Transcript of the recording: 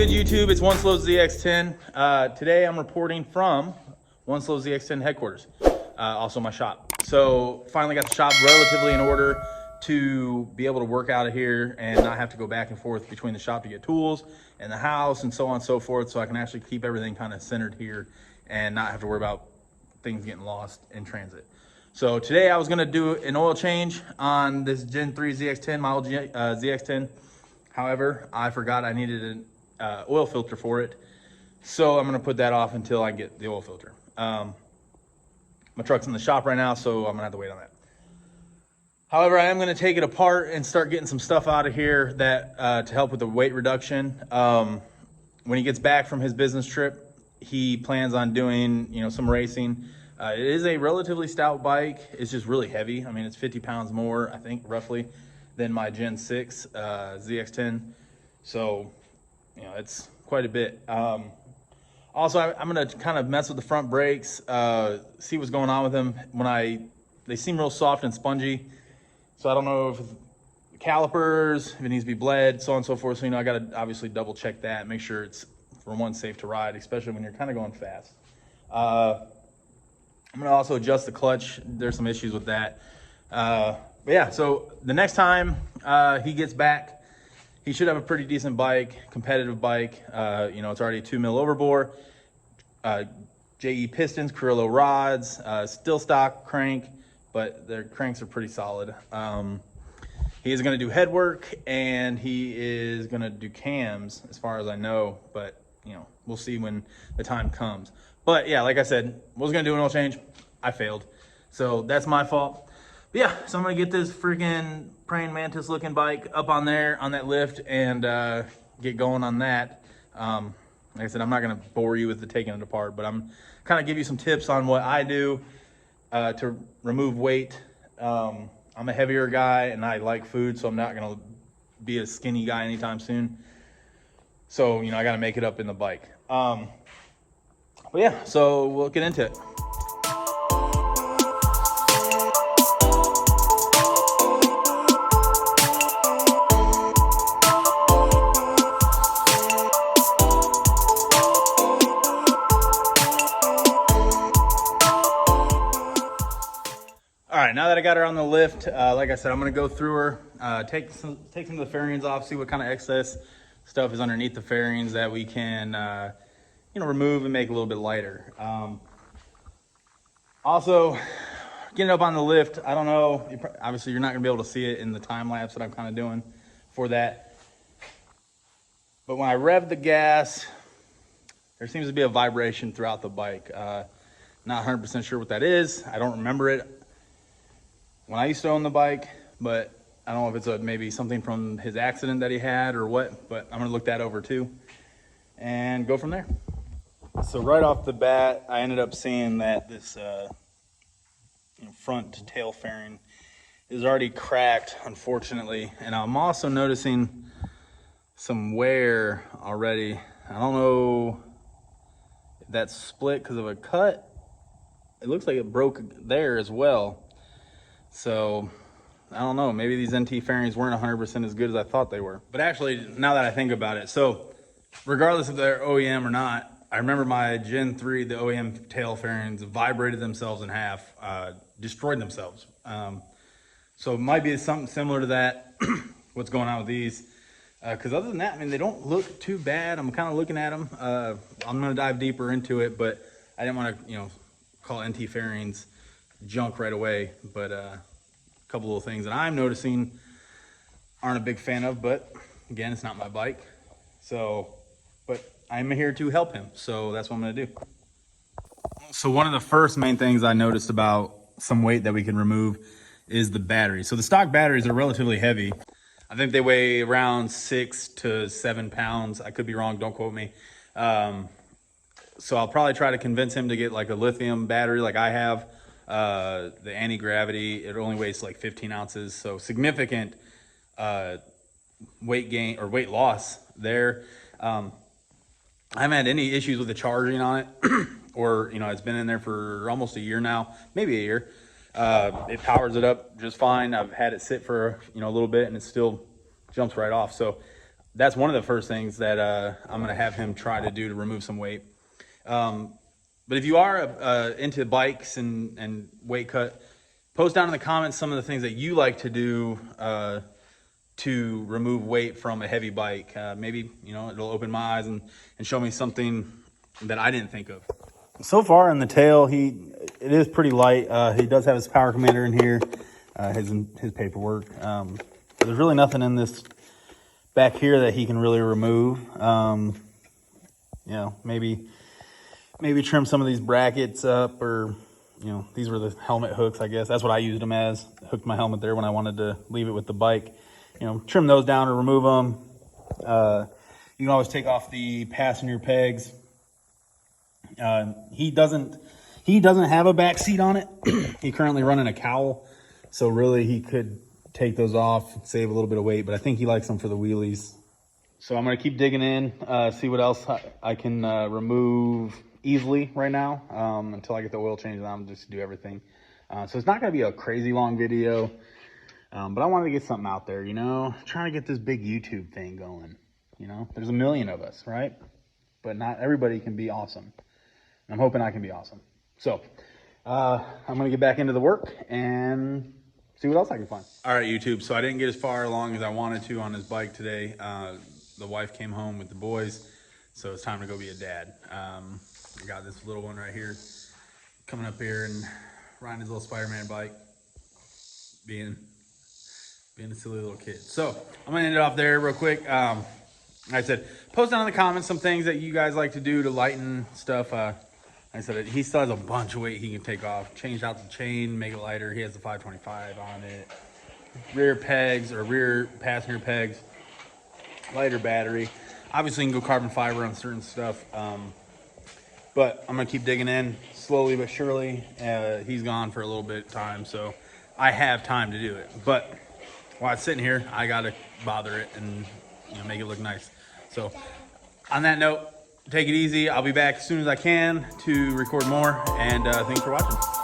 good, YouTube? It's One Slow ZX10. Today I'm reporting from One Slow ZX10 headquarters, also my shop. So finally got the shop relatively in order to be able to work out of here and not have to go back and forth between the shop to get tools and the house and so on and so forth. So I can actually keep everything kind of centered here and not have to worry about things getting lost in transit. So today I was gonna do an oil change on this Gen 3 ZX10, my old ZX10. However, I forgot I needed an oil filter for it. So I'm gonna put that off until I get the oil filter. My truck's in the shop right now, so I'm gonna have to wait on that. However, I am gonna take it apart and start getting some stuff out of here that to help with the weight reduction. When he gets back from his business trip, he plans on doing, some racing. It is a relatively stout bike. It's just really heavy. I mean, it's 50 pounds more, I think, roughly, than my Gen 6 ZX10. So, it's quite a bit. Also, I'm gonna kind of mess with the front brakes, see what's going on with them. They seem real soft and spongy. So I don't know if it's calipers, if it needs to be bled, so on and so forth. So, I gotta obviously double check that, make sure it's, for one, safe to ride, especially when you're kind of going fast. I'm gonna also adjust the clutch. There's some issues with that. But yeah, so the next time he gets back, he should have a pretty decent bike, competitive bike. It's already a 2 mil overbore, JE pistons, Carrillo rods, still stock crank, but their cranks are pretty solid. He is gonna do head work and he is gonna do cams as far as I know, but we'll see when the time comes. But yeah, like I said, was gonna do an oil change, I failed. So that's my fault. But yeah, so I'm gonna get this freaking praying mantis looking bike up on there, on that lift, and get going on that. Like I said, I'm not gonna bore you with the taking it apart, but I'm kind of give you some tips on what I do to remove weight. I'm a heavier guy and I like food, so I'm not gonna be a skinny guy anytime soon. So, I gotta make it up in the bike. But yeah, so we'll get into it. All right, now that I got her on the lift, like I said, I'm gonna go through her, take some of the fairings off, see what kind of excess stuff is underneath the fairings that we can, remove and make a little bit lighter. Also, getting up on the lift, I don't know, obviously you're not gonna be able to see it in the time lapse that I'm kind of doing for that. But when I rev the gas, there seems to be a vibration throughout the bike. Not 100% sure what that is. I don't remember it when I used to own the bike, but I don't know if it's maybe something from his accident that he had or what, but I'm gonna look that over too and go from there. So right off the bat, I ended up seeing that this front tail fairing is already cracked, unfortunately. And I'm also noticing some wear already. I don't know if that's split because of a cut. It looks like it broke there as well. So I don't know, maybe these NT fairings weren't 100% as good as I thought they were. But actually, now that I think about it, so regardless if they're OEM or not, I remember my Gen 3, the OEM tail fairings vibrated themselves in half, destroyed themselves. So it might be something similar to that, what's going on with these. Because other than that, I mean, they don't look too bad. I'm kind of looking at them. I'm going to dive deeper into it, but I didn't want to, call NT fairings junk right away. But a couple little things that I'm noticing aren't a big fan of, but again, it's not my bike. So, but I'm here to help him, so that's what I'm gonna do. So one of the first main things I noticed about some weight that we can remove is the battery. So the stock batteries are relatively heavy. I think they weigh around 6 to 7 pounds. I could be wrong, don't quote me. So I'll probably try to convince him to get like a lithium battery like I have. The anti-gravity, it only weighs like 15 ounces. So significant weight gain or weight loss there. I haven't had any issues with the charging on it or, it's been in there for almost a year now, maybe a year. It powers it up just fine. I've had it sit for, a little bit and it still jumps right off. So that's one of the first things that I'm going to have him try to do to remove some weight. But if you are into bikes and weight cut, post down in the comments some of the things that you like to do to remove weight from a heavy bike. Maybe, you know, it'll open my eyes and show me something that I didn't think of. So far in the tail, it is pretty light. He does have his power commander in here, his paperwork. There's really nothing in this back here that he can really remove. You know, maybe trim some of these brackets up, or, you know, these were the helmet hooks, I guess. That's what I used them as. Hooked my helmet there when I wanted to leave it with the bike. You know, trim those down or remove them. You can always take off the passenger pegs. He doesn't have a back seat on it. He's currently running a cowl, so really he could take those off, save a little bit of weight, but I think he likes them for the wheelies. So I'm going to keep digging in, see what else I can remove easily right now, until I get the oil change on, just to do everything. So it's not going to be a crazy long video, but I wanted to get something out there, you know, trying to get this big YouTube thing going. You know, there's a million of us, right? But not everybody can be awesome. I'm hoping I can be awesome. So I'm going to get back into the work and see what else I can find. All right, YouTube. So I didn't get as far along as I wanted to on his bike today. The wife came home with the boys, so it's time to go be a dad. I got this little one right here coming up here and riding his little Spider-Man bike, being a silly little kid. So I'm going to end it off there real quick. Like I said, post down in the comments some things that you guys like to do to lighten stuff. Like I said, he still has a bunch of weight he can take off. Changed out the chain, make it lighter. He has the 525 on it. Rear pegs or rear passenger pegs. Lighter battery. Obviously, you can go carbon fiber on certain stuff. But I'm going to keep digging in slowly but surely. He's gone for a little bit of time, so I have time to do it. But while it's sitting here, I got to bother it and, you know, make it look nice. So on that note, take it easy. I'll be back as soon as I can to record more, and thanks for watching.